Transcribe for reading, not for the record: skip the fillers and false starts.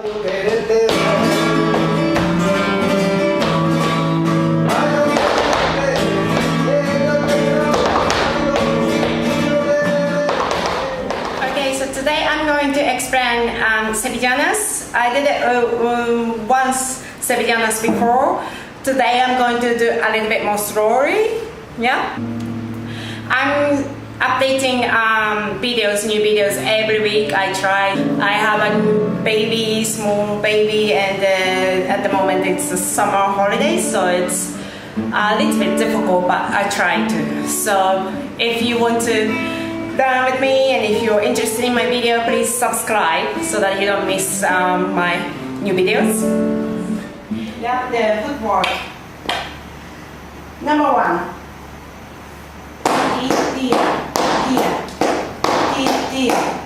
Okay, so today I'm going to explain Sevillanas. I did it once Sevillanas before. Today I'm going to do a little bit more slowly. Yeah, I'm updating new videos every week. I have a baby, small baby, and at the moment it's the summer holidays, so it's a little bit difficult, but I try to. So if you want to learn with me and if you're interested in my video, please subscribe so that you don't miss my new videos. Yeah, the footwork. Number 1. Here, here, here, here.